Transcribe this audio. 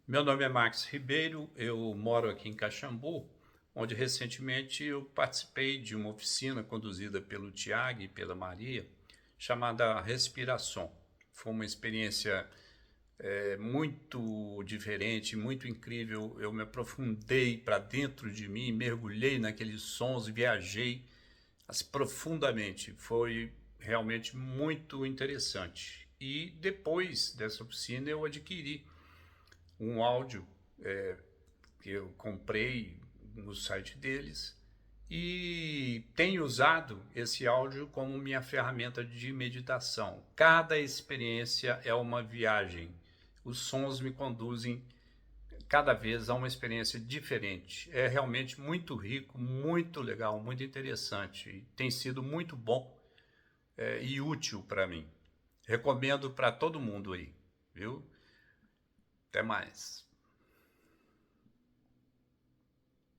Meu nome é Max Ribeiro, eu moro aqui em Caxambu, onde recentemente eu participei de uma oficina conduzida pelo Tiago e pela Maria, chamada Respiração. Foi uma experiência muito diferente, muito incrível. Eu me aprofundei para dentro de mim, mergulhei naqueles sons, viajei profundamente. Foi realmente muito interessante. E depois dessa oficina eu adquiri um áudio que eu comprei no site deles e tenho usado esse áudio como minha ferramenta de meditação. Cada experiência é uma viagem. Os sons me conduzem cada vez a uma experiência diferente. É realmente muito rico, muito legal, muito interessante. E tem sido muito bom e útil para mim. Recomendo para todo mundo aí, viu? Até mais.